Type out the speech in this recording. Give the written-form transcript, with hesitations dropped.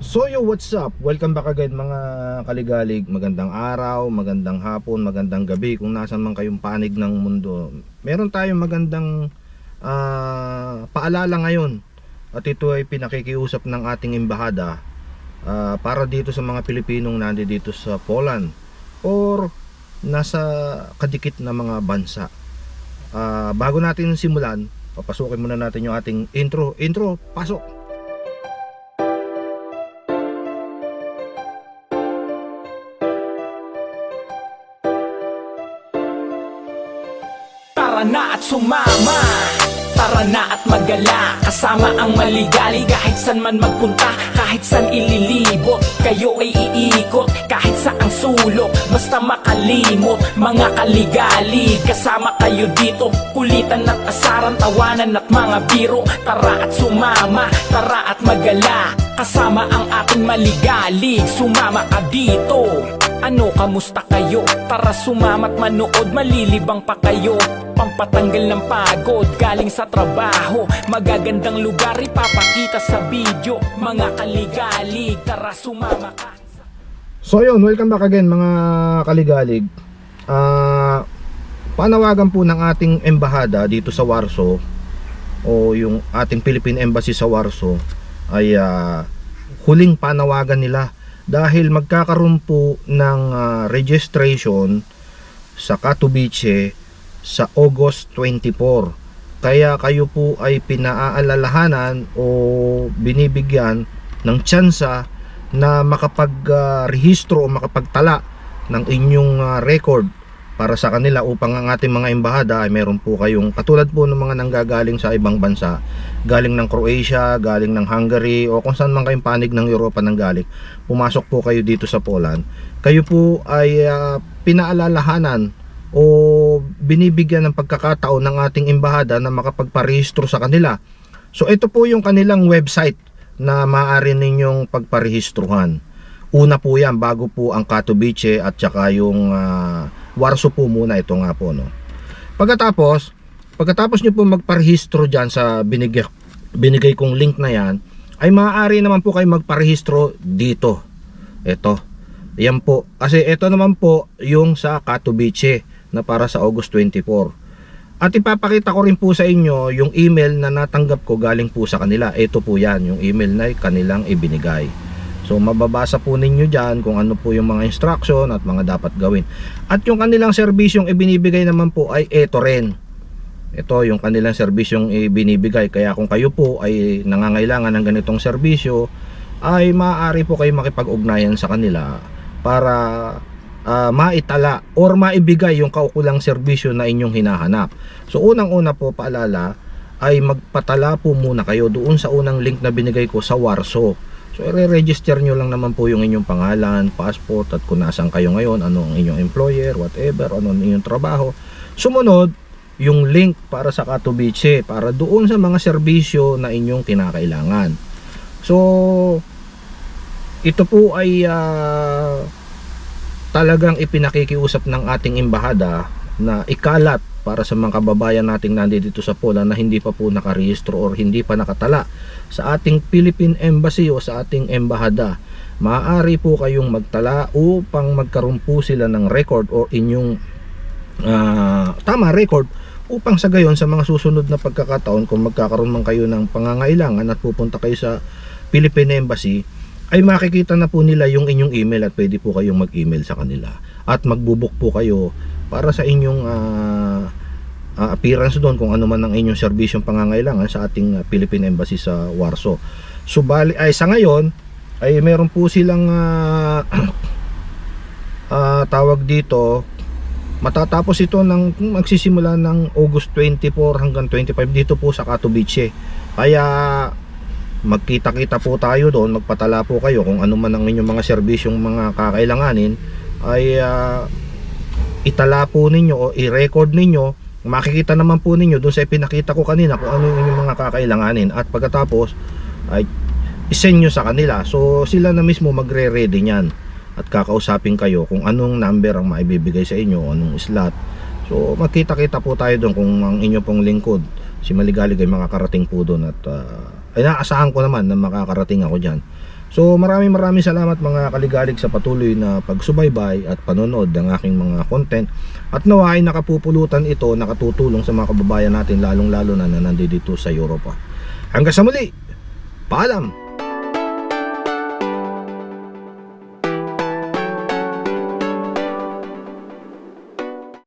So yo, what's up? Welcome back again mga kaligalig. Magandang araw, magandang hapon, magandang gabi kung nasan man kayong panig ng mundo. Meron tayong magandang paalala ngayon. At ito ay pinakikiusap ng ating embahada para dito sa mga Pilipinong nandito sa Poland or nasa kadikit na mga bansa. Bago natin simulan, papasukin muna natin yung ating intro. Pasok! Tara na at sumama, tara na at magala, kasama ang maligali. Kahit san man magpunta, kahit san ililibot, kayo ay iikot, kahit saang sulok, basta makalimot. Mga kaligali, kasama kayo dito, kulitan at asaran, tawanan at mga biro. Tara at sumama, tara at magala, kasama ang ating maligali. Sumama ka dito. Ano, kamusta kayo? Tara sumama't manood, malilibang pa kayo. Pampatanggal ng pagod, galing sa trabaho. Magagandang lugar ipapakita sa video. Mga kaligalig, tara sumama ka. So yun, welcome back again mga kaligalig. Panawagan po ng ating embahada dito sa Warsaw, o yung ating Philippine Embassy sa Warsaw, ay huling panawagan nila dahil magkakaroon po ng registration sa Katowice sa August 24. Kaya kayo po ay pinaaalalahanan o binibigyan ng tsansa na makapag-rehistro o makapagtala ng inyong record para sa kanila, upang ang ating mga embahada ay meron po kayong, katulad po ng mga nanggagaling sa ibang bansa, galing ng Croatia, galing ng Hungary, o kung saan man kayong panig ng Europa nang galing, pumasok po kayo dito sa Poland. Kayo po ay pinaalalahanan o binibigyan ng pagkakataon ng ating embahada na makapagparehistro sa kanila. So ito po yung kanilang website na maaari ninyong pagparehistruhan. Una po yan, bago po ang Katowice at saka yung Warsaw po muna, ito nga po, no. Pagkatapos nyo po magparehistro dyan sa binigay kong link na yan, ay maaari naman po kayo magparehistro dito. Ito, yan po. Kasi ito naman po yung sa Katowice na para sa August 24. At ipapakita ko rin po sa inyo yung email na natanggap ko galing po sa kanila. Ito po yan, yung email na kanilang ibinigay. So mababasa po ninyo dyan kung ano po yung mga instruction at mga dapat gawin. At yung kanilang serbisyong ibinibigay naman po ay ito rin. Ito yung kanilang serbisyong ibinibigay. Kaya kung kayo po ay nangangailangan ng ganitong serbisyo, ay maaari po kayo makipag-ugnayan sa kanila para maitala or maibigay yung kaukulang serbisyo na inyong hinahanap. So unang-una po, paalala, ay magpatala po muna kayo doon sa unang link na binigay ko sa Warsaw. So i-register nyo lang naman po yung inyong pangalan, passport, at kung nasaan kayo ngayon, ano ang inyong employer, whatever, ano ang inyong trabaho. Sumunod yung link para sa Katowice, para doon sa mga serbisyo na inyong kinakailangan. So ito po ay talagang ipinakikiusap ng ating embahada na ikalat para sa mga kababayan nating nandito sa Poland na hindi pa po nakarehistro or hindi pa nakatala sa ating Philippine Embassy o sa ating embahada. Maaari po kayong magtala upang magkaroon po sila ng record o inyong record, upang sa gayon sa mga susunod na pagkakataon, kung magkakaroon man kayo ng pangangailangan at pupunta kayo sa Philippine Embassy, ay makikita na po nila yung inyong email at pwede po kayong mag-email sa kanila at magbubuk po kayo para sa inyong appearance doon, kung ano man ang inyong serbisyong pangangailangan sa ating Philippine Embassy sa Warsaw. So sa ngayon ay meron po silang tawag dito, matatapos ito ng magsisimula ng August 24 hanggang 25 dito po sa Katowice. Kaya magkita-kita po tayo doon, magpatala po kayo kung ano man ang inyong mga serbisyong mga kakailanganin, ay itala po ninyo o i-record ninyo. Makikita naman po ninyo doon sa ipinakita ko kanina kung ano yung inyong mga kakailanganin, at pagkatapos ay isend nyo sa kanila. So sila na mismo magre-ready nyan at kakausapin kayo kung anong number ang maibibigay sa inyo, anong slot. So magkita-kita po tayo doon kung ang inyo pong lingkod, si Maligalig, ay makakarating po doon, at ay naasahan ko naman na makakarating ako dyan. So maraming salamat mga kaligalig sa patuloy na pagsubaybay at panonood ng aking mga content. At nawa ay nakapupulutan ito, nakatutulong sa mga kababayan natin lalong lalo na nandito sa Europa. Hanggang sa muli, paalam!